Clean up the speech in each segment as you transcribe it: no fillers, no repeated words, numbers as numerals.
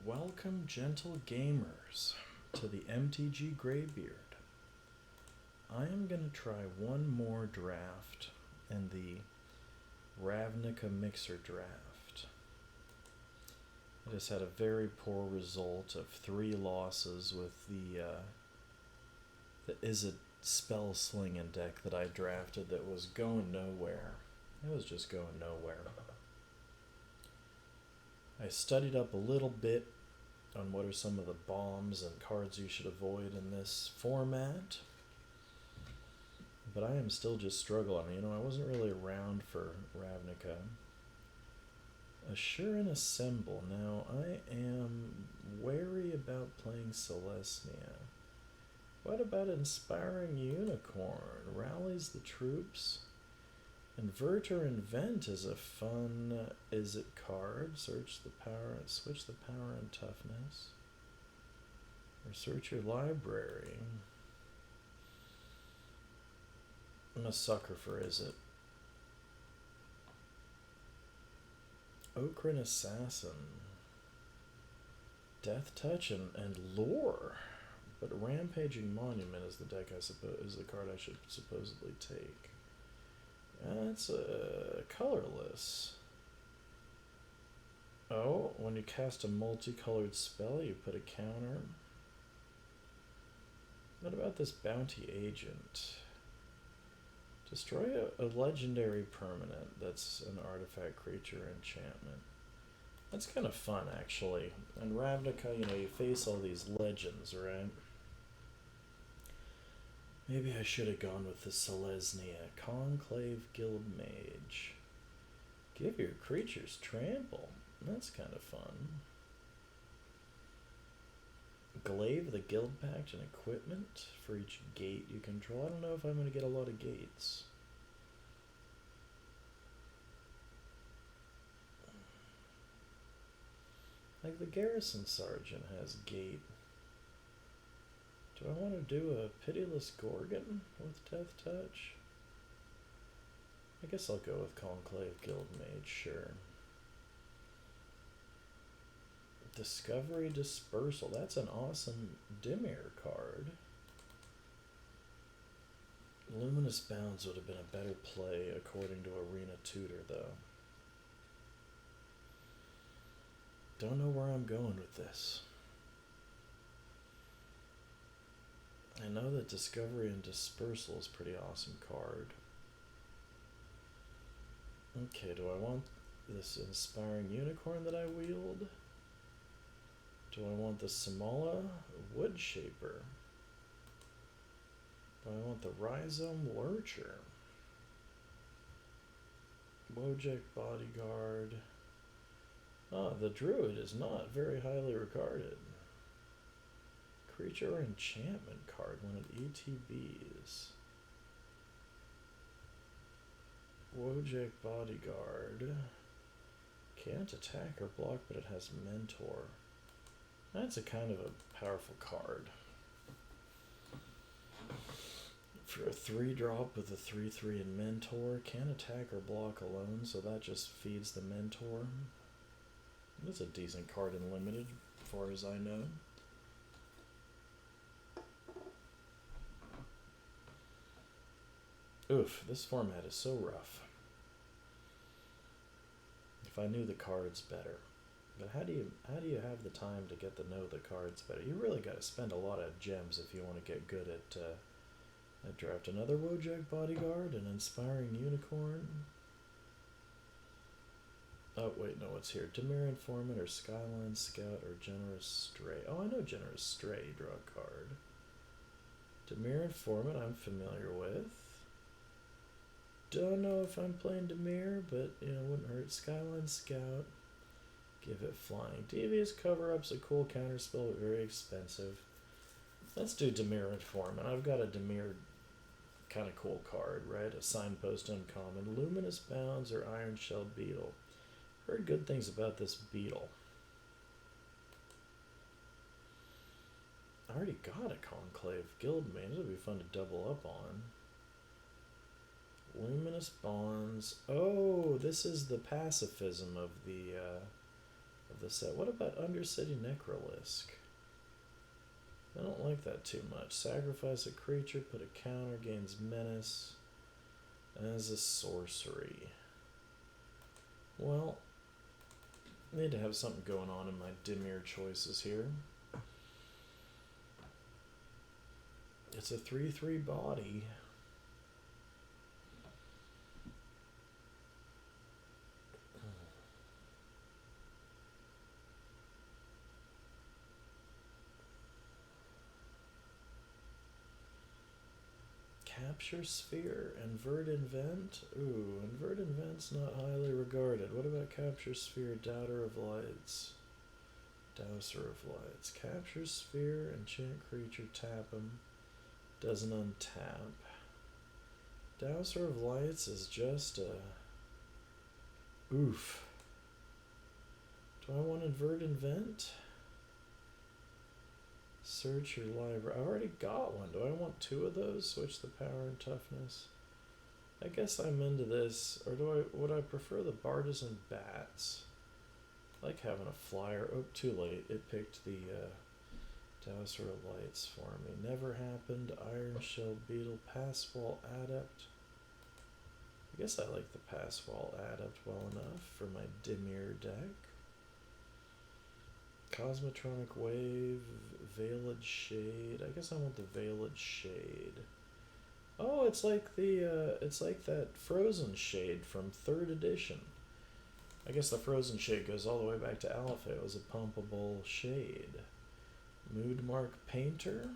Welcome, gentle gamers, to the MTG Greybeard. I am going to try one more draft in the Ravnica Mixer draft. I just had a very poor result of 3 losses with the Izzet spell slinging deck that I drafted that was going nowhere. It was just going nowhere. I studied up a little bit on what are some of the bombs and cards you should avoid in this format. But I am still just struggling. I wasn't really around for Ravnica. Assure and Assemble. Now, I am wary about playing Selesnya. What about Inspiring Unicorn? Rallies the troops. Invert or Invent is a fun Izzet card. Switch the power and toughness. Or search your library. I'm a sucker for Izzet. Okran Assassin. Death Touch and Lore. But Rampaging Monument is the deck is the card I should supposedly take. That's colorless. Oh, when you cast a multicolored spell, you put a counter. What about this Bounty Agent? Destroy a legendary permanent that's an artifact, creature, enchantment. That's kind of fun, actually. In Ravnica, you face all these legends, right? Maybe I should have gone with the Selesnya. Conclave Guildmage. Give your creatures trample. That's kind of fun. Glaive the Guild Pact and equipment for each gate you control. I don't know if I'm going to get a lot of gates. Like the Garrison Sergeant has gate. Do I want to do a Pitiless Gorgon with Death Touch? I guess I'll go with Conclave Guildmage, sure. Discovery Dispersal. That's an awesome Dimir card. Luminous Bounds would have been a better play according to Arena Tutor, though. Don't know where I'm going with this. I know that Discovery and Dispersal is a pretty awesome card. Okay, do I want this Inspiring Unicorn that I wield? Do I want the Samala Woodshaper? Do I want the Rhizome Lurcher? Wojek Bodyguard. Ah, the Druid is not very highly regarded. Creature or enchantment card when it ETBs. Wojek Bodyguard. Can't attack or block, but it has Mentor. That's a kind of a powerful card. For a 3-drop with a 3/3 and Mentor, can't attack or block alone, so that just feeds the Mentor. That's a decent card in Limited, as far as I know. Oof, this format is so rough. If I knew the cards better. But how do you have the time to get to know the cards better? You really got to spend a lot of gems if you want to get good at draft. Another Wojek Bodyguard, an Inspiring Unicorn. Oh wait, no, what's here? Dimir Informant or Skyline Scout or Generous Stray. Oh, I know Generous Stray. Draw a card. Dimir Informant, I'm familiar with. Don't know if I'm playing Dimir, but wouldn't hurt. Skyline Scout. Give it Flying. Devious Cover-Up's a cool counterspell, but very expensive. Let's do Dimir Informant. I've got a Dimir kind of cool card, right? A Signpost Uncommon. Luminous Bounds or Iron Shell Beetle. Heard good things about this beetle. I already got a Conclave Guildmage. It'll be fun to double up on. Luminous Bonds. Oh, this is the pacifism of the the set. What about Undercity Necrolisk? I don't like that too much. Sacrifice a creature, put a counter, gains menace as a sorcery. Well, I need to have something going on in my Dimir choices here. It's a 3/3 body. Capture Sphere, Invert Invent. Ooh, Invert Invent's not highly regarded. What about Capture Sphere, Doubter of Lights? Dowser of Lights. Capture Sphere, enchant creature, tap him. Doesn't untap. Dowser of Lights is just a... Oof. Do I want Invert Invent? Search your library. I already got one. Do I want two of those? Switch the power and toughness. I guess I'm into this. Or would I prefer the Bartizan Bats? I like having a flyer. Oh, too late. It picked the Dowser of Lights for me. Never happened. Iron Shell Beetle. Passwall Adept. I guess I like the Passwall Adept well enough for my Dimir deck. Cosmotronic Wave, Veiled Shade. I guess I want the Veiled Shade. Oh, it's like that Frozen Shade from 3rd edition. I guess the Frozen Shade goes all the way back to Alpha. It was a pumpable shade. Moodmark Painter.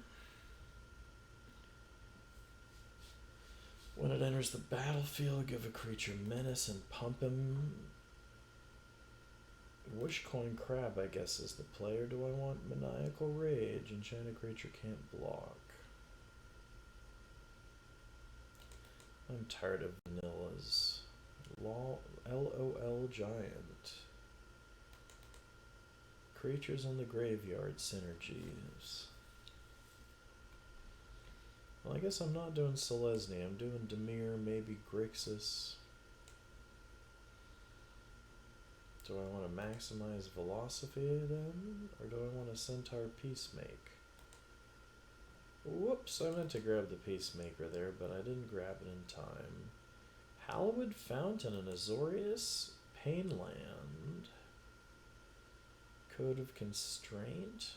When it enters the battlefield, give a creature menace and pump him. Wishcoin Crab, I guess, is the player. Do I want Maniacal Rage? Enchanted creature can't block. I'm tired of vanillas. LOL Giant. Creatures in the Graveyard synergies. Well, I guess I'm not doing Selesnya. I'm doing Dimir, maybe Grixis. Do I want to maximize Velocity then? Or do I want to Centaur Peacemake? Whoops, I meant to grab the Peacemaker there, but I didn't grab it in time. Hallowed Fountain and Azorius Painland. Code of Constraint.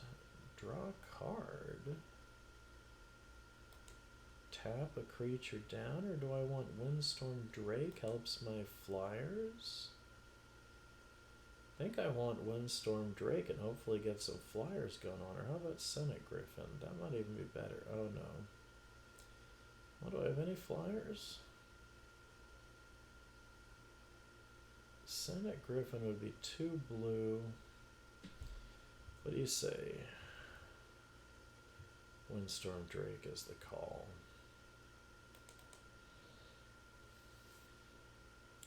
Draw a card. Tap a creature down, or do I want Windstorm Drake? Helps my flyers? I think I want Windstorm Drake and hopefully get some flyers going on. Or how about Senate Griffin? That might even be better. Oh no. What, do I have any flyers? Senate Griffin would be 2 blue. What do you say? Windstorm Drake is the call.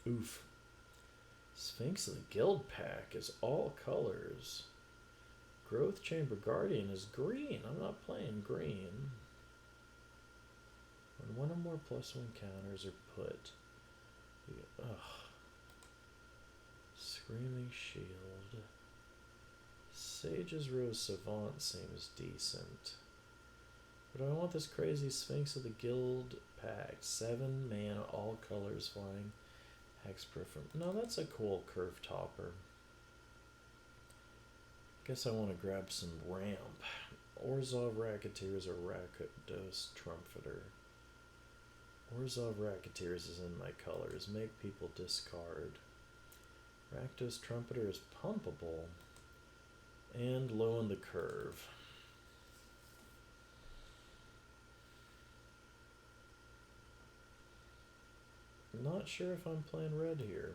Oof. Sphinx of the Guild Pack is all colors. Growth Chamber Guardian is green. I'm not playing green. When one or more +1 counters are put. Screaming Shield. Sage's Rose Savant seems decent. But do I want this crazy Sphinx of the Guild Pack? 7 mana, all colors flying. Hexproof. No, that's a cool curve topper. Guess I want to grab some ramp. Orzhov Racketeers or Rakdos Trumpeter. Orzhov Racketeers is in my colors. Make people discard. Rakdos Trumpeter is pumpable. And low in the curve. Not sure if I'm playing red here.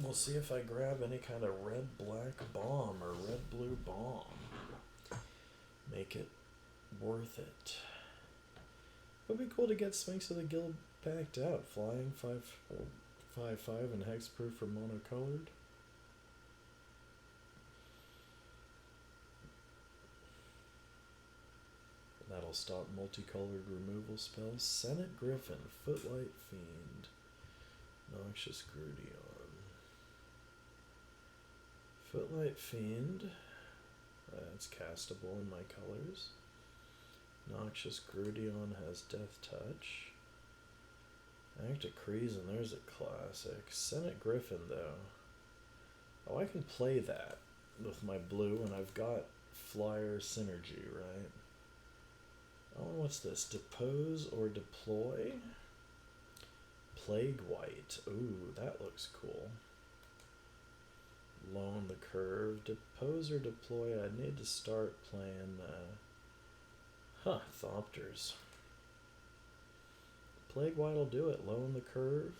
We'll see if I grab any kind of red-black bomb or red-blue bomb. Make it worth it. It would be cool to get Sphinx of the Guild packed out. Flying 5/5 and hexproof for monocolored. That'll I'll stop multicolored removal spells. Senate Griffin, Footlight Fiend, Noxious Grudion. Footlight Fiend, that's castable in my colors. Noxious Grudion has Death Touch. Act of Kreesen, there's a classic. Senate Griffin, though. Oh, I can play that with my blue, and I've got flyer synergy, right? Oh, and what's this? Depose or deploy? Plague White. Ooh, that looks cool. Loan the Curve. Depose or deploy? I need to start playing, Thopters. Plague White will do it. Loan the Curve.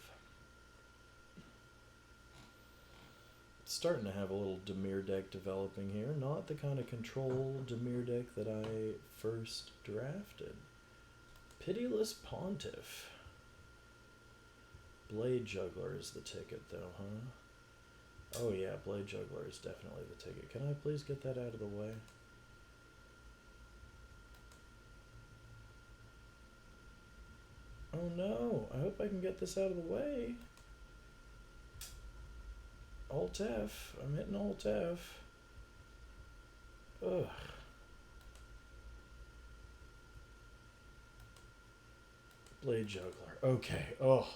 Starting to have a little Dimir deck developing here. Not the kind of control Dimir deck that I first drafted. Pitiless Pontiff. Blade Juggler is the ticket, though, huh? Oh yeah, Blade Juggler is definitely the ticket. Can I please get that out of the way? Oh no, I hope I can get this out of the way. Alt F. I'm hitting Alt F. Ugh. Blade Juggler. Okay. Oh.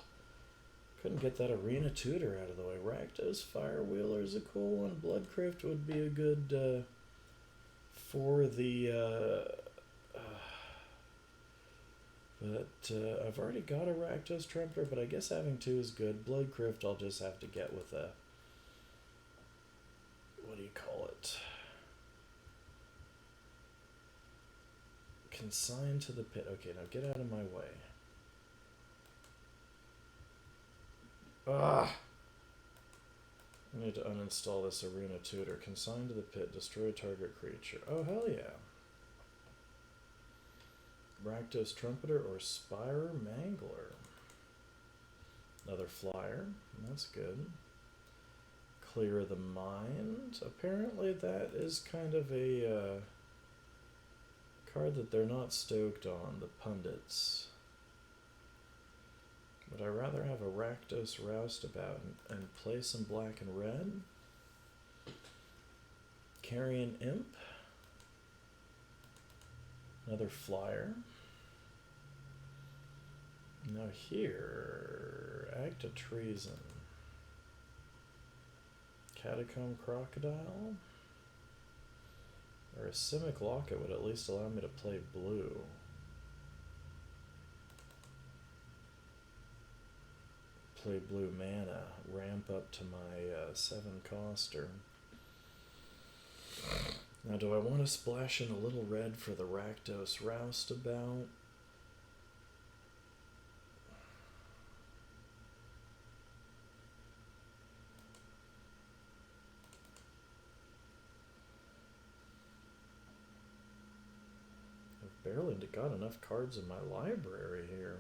Couldn't get that Arena Tutor out of the way. Rakdos Firewheeler is a cool one. Bloodcrypt would be a good for the but I've already got a Rakdos Trumpeter, but I guess having two is good. Bloodcrypt I'll just have to get with a, what do you call it? Consign to the Pit. Okay, now get out of my way. Ah! I need to uninstall this Arena Tutor. Consign to the Pit. Destroy target creature. Oh, hell yeah. Rakdos Trumpeter or Spire Mangler. Another flyer. That's good. Clear the Mind. Apparently that is kind of a card that they're not stoked on, the pundits. Would I rather have a Rakdos Roustabout and play some black and red? Carrion Imp. Another flyer. Now here, Act of Treason. Catacomb Crocodile. Or a Simic Locket would at least allow me to play blue. Play blue mana, ramp up to my 7-coster. Now, do I want to splash in a little red for the Rakdos Roustabout? I've barely got enough cards in my library here.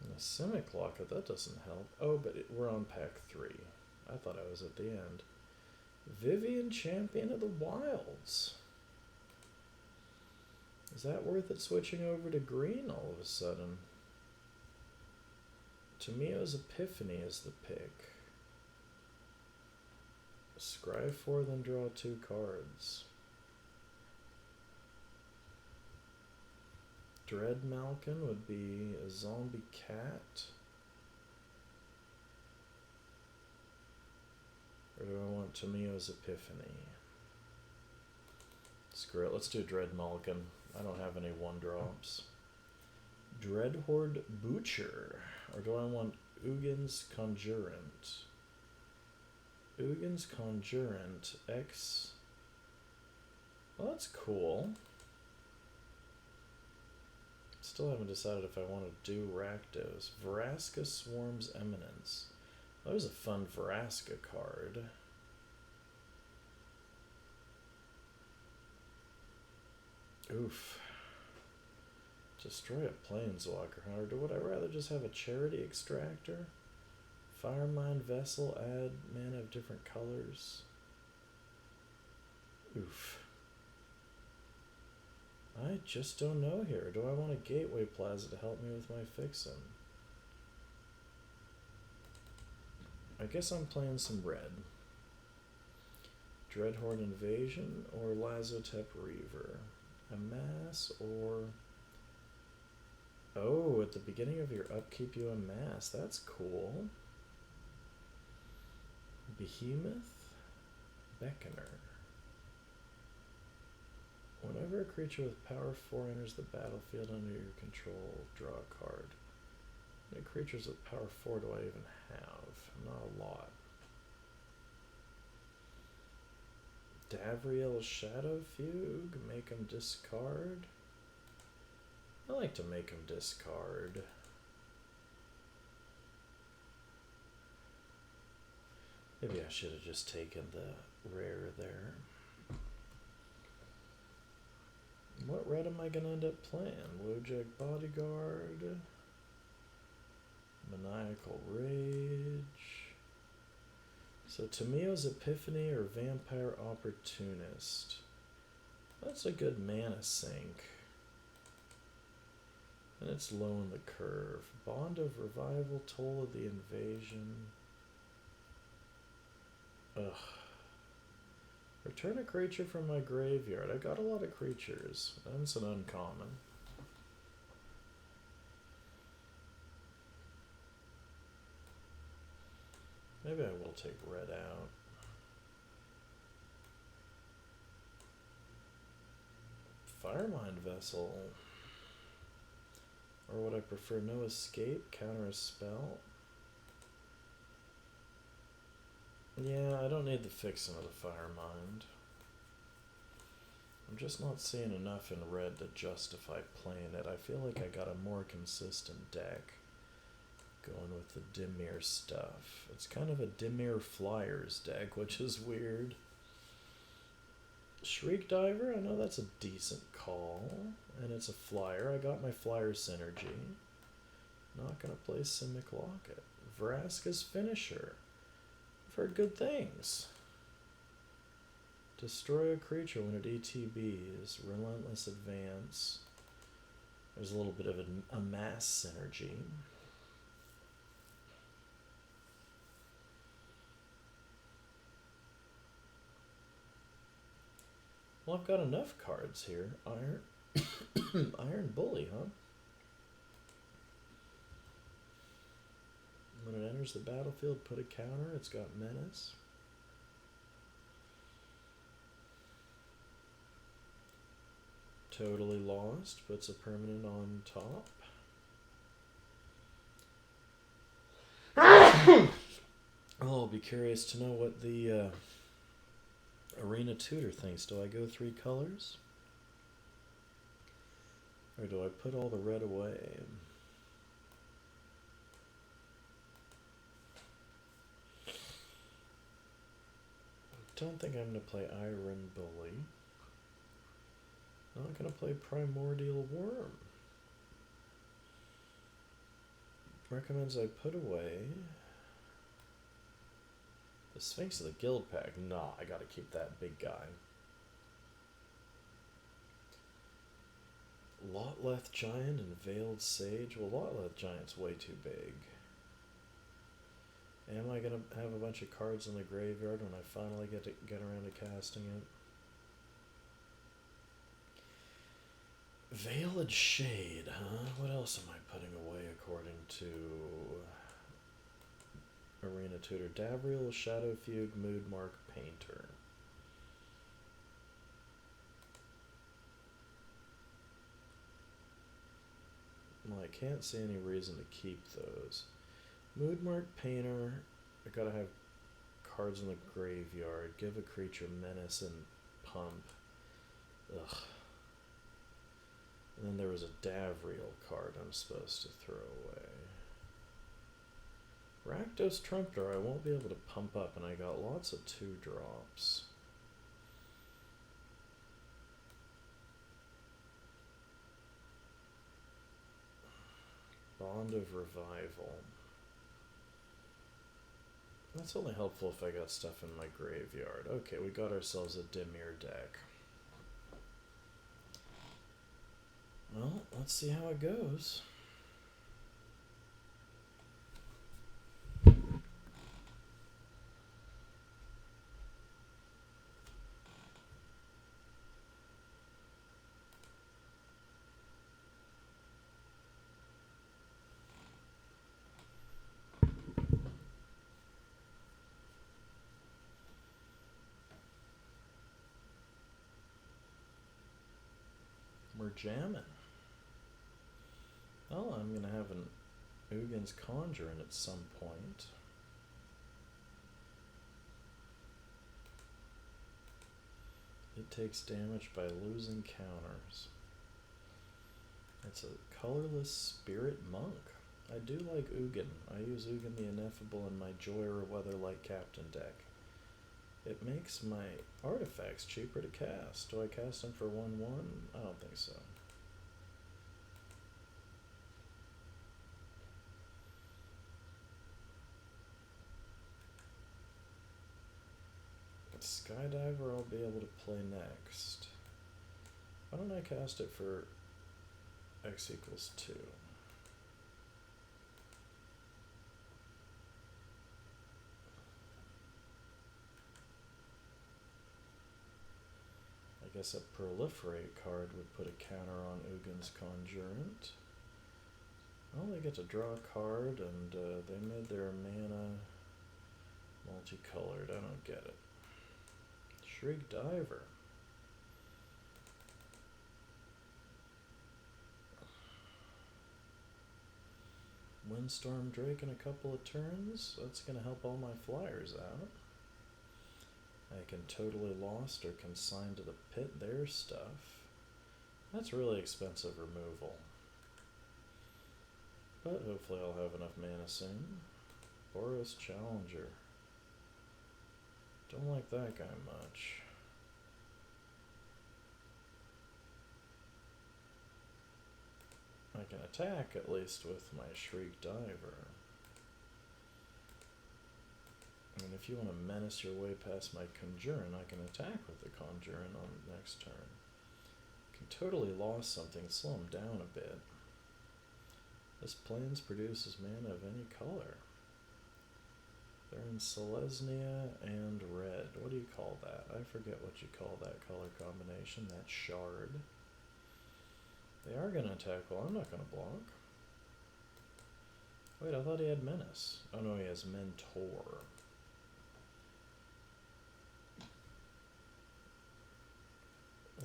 And a Simic Locket, that doesn't help. Oh, but we're on pack 3. I thought I was at the end. Vivian, Champion of the Wilds. Is that worth it switching over to green all of a sudden? Tamio's Epiphany is the pick. Scry 4, then draw 2 cards. Dread Malkin would be a zombie cat. Or do I want Tamio's Epiphany? Screw it, let's do Dread Malkin. I don't have any 1-drops. Dreadhorde Butcher. Or do I want Ugin's Conjurant? Ugin's Conjurant X. Well, that's cool. Still haven't decided if I want to do Rakdos. Vraska Swarm's Eminence. That was a fun Vraska card. Oof. Destroy a Planeswalker, or would I rather just have a Charity Extractor? Firemind Vessel, add mana of different colors. Oof. I just don't know here. Do I want a Gateway Plaza to help me with my fixin'? I guess I'm playing some red. Dreadhorde Invasion or Lazotep Reaver? Amass or... Oh, at the beginning of your upkeep you amass. That's cool. Behemoth? Beckoner. Whenever a creature with power 4 enters the battlefield under your control, draw a card. How many creatures with power 4 do I even have? Not a lot. Davriel's Shadow Fugue? Make him discard? I like to make him discard. Maybe I should have just taken the rare there. What red am I going to end up playing? Lojek Bodyguard. Maniacal Rage. So Tamio's Epiphany or Vampire Opportunist. That's a good mana sink. And it's low in the curve. Bond of Revival, Toll of the Invasion. Ugh. Return a creature from my graveyard. I got a lot of creatures. That's an uncommon. Maybe I will take red out. Firemind Vessel. Or would I prefer no escape, counter a spell? Yeah, I don't need the fixing of the Firemind. I'm just not seeing enough in red to justify playing it. I feel like I got a more consistent deck going with the Dimir stuff. It's kind of a Dimir Flyers deck, which is weird. Shriek Diver, I know that's a decent call. And it's a flyer. I got my flyer synergy. Not going to play Simic Locket. Vraska's Finisher. I've heard good things. Destroy a creature when it ETBs. Relentless Advance. There's a little bit of a mass synergy. Well, I've got enough cards here. Iron Bully, huh? When it enters the battlefield, put a counter. It's got Menace. Totally Lost puts a permanent on top. Oh, I'll be curious to know what the Arena Tutor thinks. Do I go 3 colors? Or do I put all the red away? Don't think I'm going to play Iron Bully. Not going to play Primordial Worm. Recommends I put away the Sphinx of the Guild Pack. Nah, I got to keep that big guy. Lotleth Giant and Veiled Sage. Well, Lotleth Giant's way too big. Am I going to have a bunch of cards in the graveyard when I finally get around to casting it? Veiled Shade, huh? What else am I putting away according to Arena Tutor? Davriel, Shadow Fugue, Moodmark, Painter. Well, I can't see any reason to keep those. Moodmark, Painter. I gotta have cards in the graveyard. Give a creature Menace and Pump. Ugh. And then there was a Davriel card I'm supposed to throw away. Rakdos Trumpeter I won't be able to pump up, and I got lots of 2-drops. Bond of Revival. That's only helpful if I got stuff in my graveyard. Okay, we got ourselves a Dimir deck. Well, let's see how it goes. We're jamming. Well, I'm gonna have an Uggin's Conjuring at some point. It takes damage by losing counters. It's a colorless spirit monk. I do like Ugin. I use Ugin the Ineffable in my Joy or Weatherlight Captain deck. It makes my artifacts cheaper to cast. Do I cast them for 1/1? I don't think so. Skydiver I'll be able to play next. Why don't I cast it for X equals 2? I guess a Proliferate card would put a counter on Uggin's Conjurant. Well, they get to draw a card, and they made their mana multicolored. I don't get it. Shriek Diver. Windstorm Drake in a couple of turns. That's going to help all my flyers out. I can Totally Lost or Consign to the Pit their stuff. That's really expensive removal. But hopefully I'll have enough mana soon. Boros Challenger. Don't like that guy much. I can attack at least with my Shriek Diver. And if you want to menace your way past my Conjuring, I can attack with the Conjuring on the next turn. Can Totally Lost something, slow him down a bit. This Plains produces mana of any color. They're in Selesnya and red. What do you call that? I forget what you call that color combination. That shard. They are going to attack. Well, I'm not going to block. Wait, I thought he had Menace. Oh no, he has Mentor.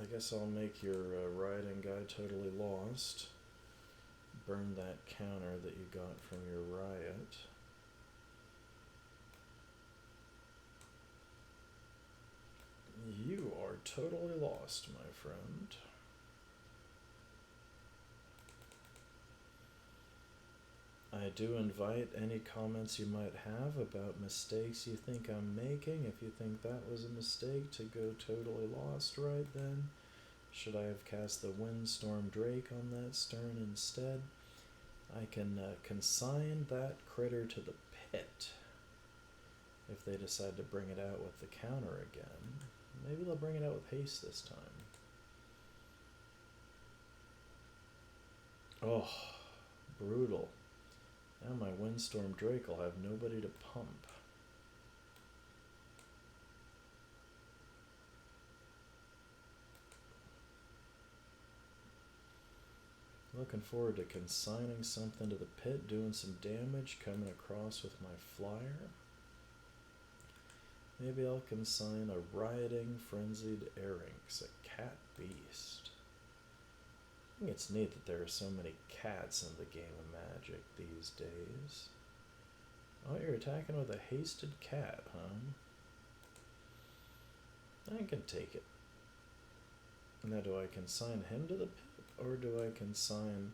I guess I'll make your riding guy Totally Lost. Burn that counter that you got from your riot. You are totally lost, my friend. I do invite any comments you might have about mistakes you think I'm making. If you think that was a mistake to go Totally Lost right then, should I have cast the Windstorm Drake on that stern instead? I can consign that critter to the pit if they decide to bring it out with the counter again. Maybe they'll bring it out with haste this time. Oh, brutal. Now my Windstorm Drake will have nobody to pump. Looking forward to consigning something to the pit, doing some damage, coming across with my flyer. Maybe I'll consign a Rioting Frenzied Erynx, a cat beast. I think it's neat that there are so many cats in the game of Magic these days. Oh, you're attacking with a hasted cat, huh? I can take it. Now, do I consign him to the pit, or do I consign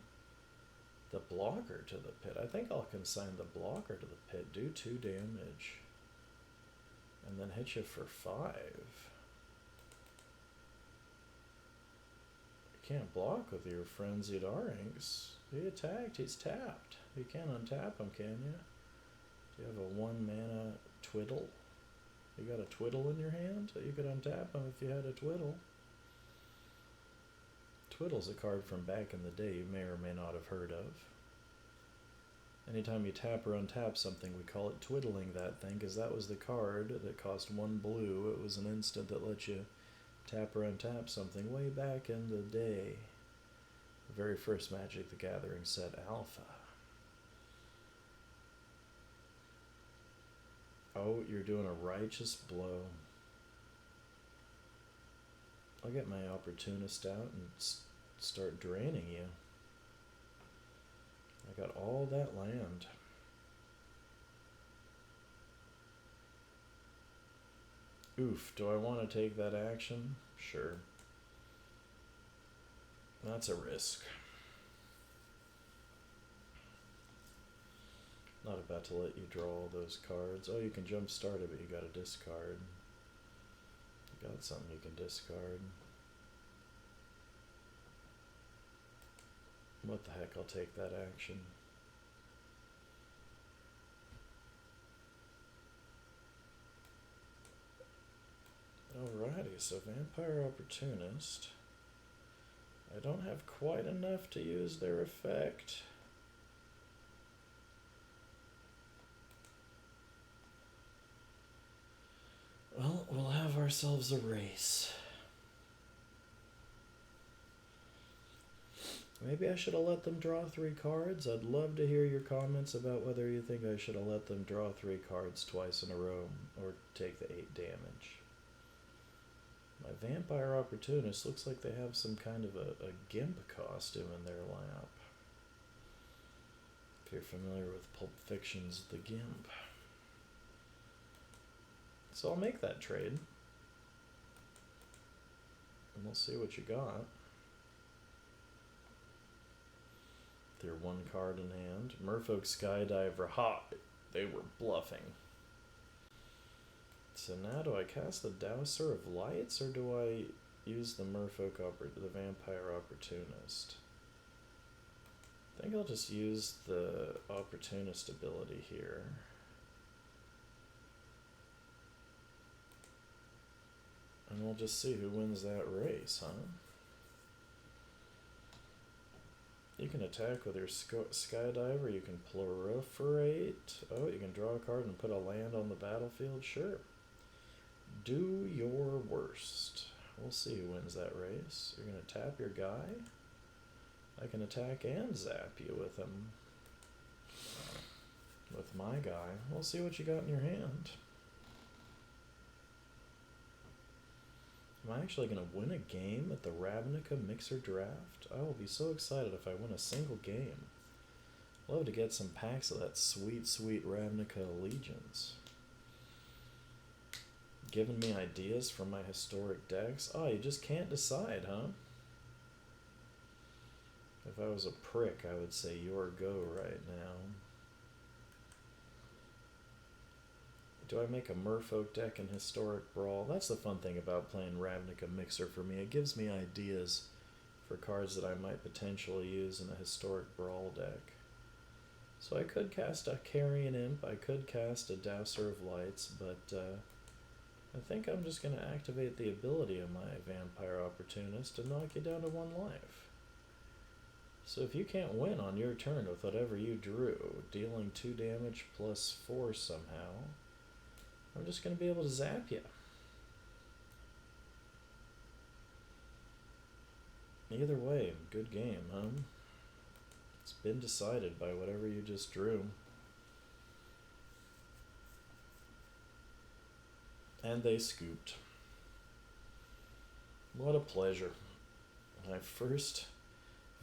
the blocker to the pit? I think I'll consign the blocker to the pit, do 2 damage, and then hit you for 5. You can't block with your Frenzied Erynx. He attacked, he's tapped. You can't untap him, can you? You have a 1 mana twiddle. You got a twiddle in your hand? You could untap them if you had a twiddle. Twiddle's a card from back in the day you may or may not have heard of. Anytime you tap or untap something, we call it twiddling that thing, because that was the card that cost 1 blue. It was an instant that let you tap or untap something way back in the day. The very first Magic the Gathering set Alpha. Oh, you're doing a righteous blow. I'll get my opportunist out and start draining you. I got all that land. Oof, do I want to take that action? Sure. That's a risk. Not about to let you draw all those cards. Oh, you can jump start it, but you gotta discard. You got something you can discard. What the heck, I'll take that action. Alrighty, so Vampire Opportunist. I don't have quite enough to use their effect. Well, we'll have ourselves a race. Maybe I should have let them draw 3 cards. I'd love to hear your comments about whether you think I should have let them draw 3 cards twice in a row or take the 8 damage. My Vampire Opportunist looks like they have some kind of a GIMP costume in their lap. If you're familiar with Pulp Fiction's The GIMP. So I'll make that trade. And we'll see what you got. With your 1 card in hand. Merfolk Skydiver. Ha! They were bluffing. So now do I cast the Dowser of Lights, or do I use the the Vampire Opportunist? I think I'll just use the Opportunist ability here. And we'll just see who wins that race, huh? You can attack with your Skydiver, you can proliferate. Oh, you can draw a card and put a land on the battlefield? Sure. Do your worst. We'll see who wins that race. You're going to tap your guy. I can attack and zap you with him. With my guy. We'll see what you got in your hand. Am I actually going to win a game at the Ravnica Mixer Draft? I will be so excited if I win a single game. Love to get some packs of that sweet, sweet Ravnica Allegiance. Giving me ideas for my historic decks. Oh, you just can't decide, huh? If I was a prick, I would say your go right now. Do I make a Merfolk deck in Historic Brawl? That's the fun thing about playing Ravnica Mixer for me. It gives me ideas for cards that I might potentially use in a Historic Brawl deck. So I could cast a Carrion Imp, I could cast a Dowser of Lights, but I think I'm just going to activate the ability of my Vampire Opportunist to knock you down to 1 life. So if you can't win on your turn with whatever you drew, dealing 2 damage plus 4 somehow, I'm just going to be able to zap you. Either way, good game, huh? It's been decided by whatever you just drew. And they scooped. What a pleasure. My first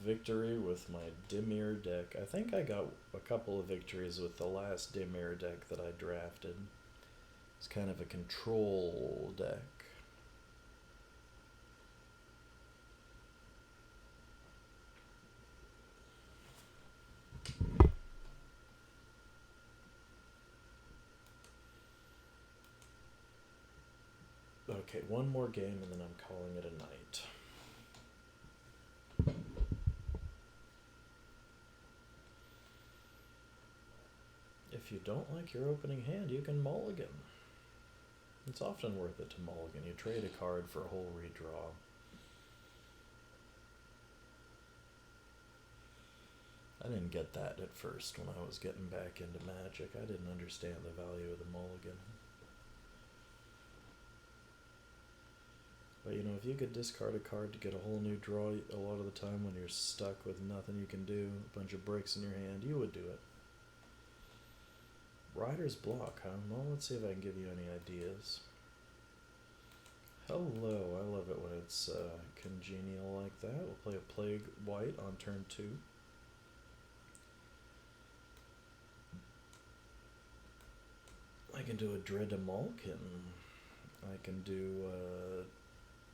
victory with my Dimir deck. I think I got a couple of victories with the last Dimir deck that I drafted. It's kind of a control deck. Okay, 1 more game and then I'm calling it a night. if you don't like your opening hand, you can mulligan. It's often worth it to mulligan. You trade a card for a whole redraw. I didn't get that at first when I was getting back into Magic. I didn't understand the value of the mulligan. But you know, if you could discard a card to get a whole new draw, a lot of the time when you're stuck with nothing you can do, a bunch of bricks in your hand, you would do it. Rider's Block, huh? Well, let's see if I can give you any ideas. Hello, I love it when it's congenial like that. We'll play a Plague White on turn 2. I can do a Dread Malkin. I can do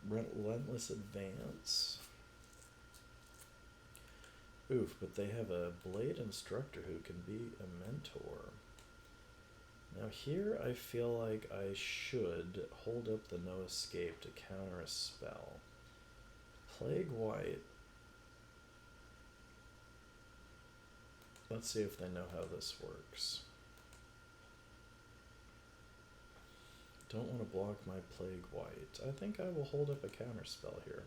Relentless Advance. Oof, but they have a Blade Instructor who can be a mentor. Now here I feel like I should hold up the No Escape to counter a spell. Plague White. Let's see if they know how this works. Don't want to block my Plague White. I think I will hold up a counter spell here.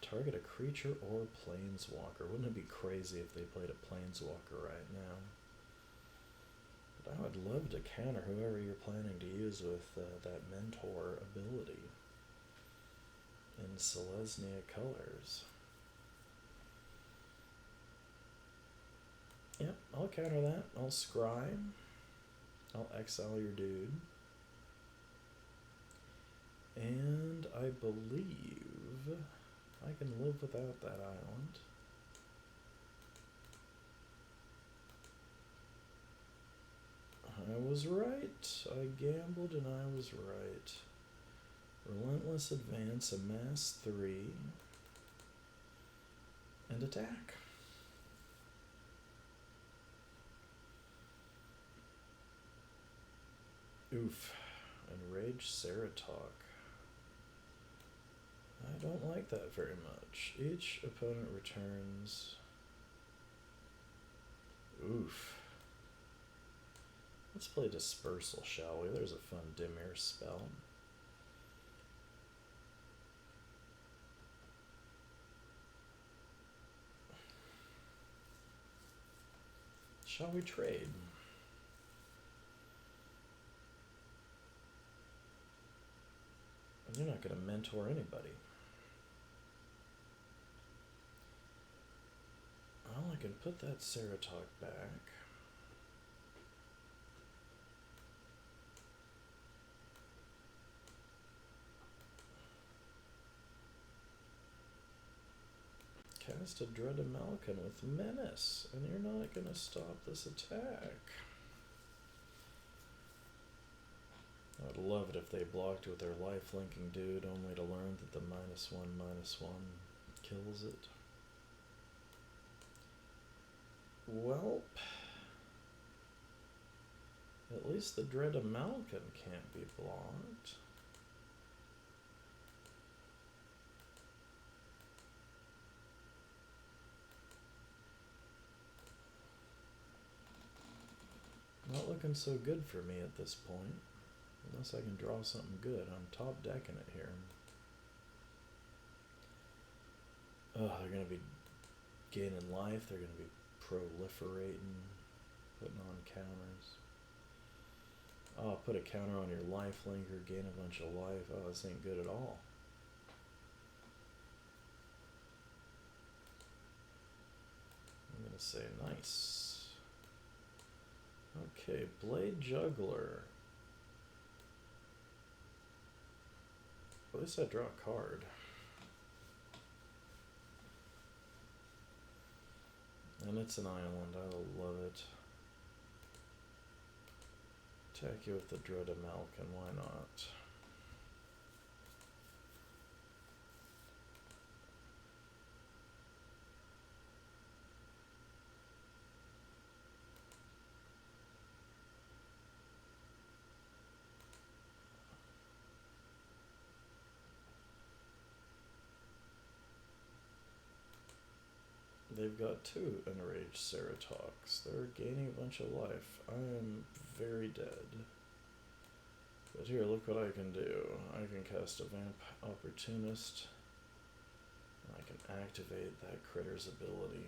Target a creature or planeswalker. Wouldn't it be crazy if they played a planeswalker right now? But I would love to counter whoever you're planning to use with that mentor ability in Selesnya colors. Yep, I'll counter that. I'll scry. I'll exile your dude. And I believe I can live without that island. I was right. I gambled and I was right. Relentless Advance, amass 3, and attack. Oof. Enraged Ceratok. I don't like that very much. Each opponent returns... Oof. Let's play Dispersal, shall we? There's a fun Dimir spell. Shall we trade? You're not going to mentor anybody. Well, I can put that Ceratok back. Cast a Dread Malkin with Menace, and you're not going to stop this attack. I would love it if they blocked with their life-linking dude, only to learn that the -1/-1 kills it. Well, at least the Dread Malkin can't be blocked. Not looking so good for me at this point. Unless I can draw something good. I'm top decking it here. Oh, they're going to be gaining life. They're going to be proliferating, putting on counters. Oh, put a counter on your life linker, gain a bunch of life. Oh, this ain't good at all. I'm going to say nice. Okay, Blade Juggler. At least I draw a card. And it's an island. I love it. Attack you with the Dread Malkin. Why not? They've got 2 enraged Ceratoks. They're gaining a bunch of life. I am very dead. But here, look what I can do. I can cast a Vamp Opportunist. And I can activate that critter's ability.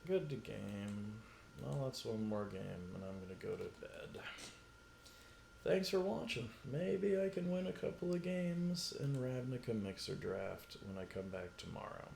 Good to game. Well, that's one more game, and I'm gonna go to bed. Thanks for watching. Maybe I can win a couple of games in Ravnica Mixer Draft when I come back tomorrow.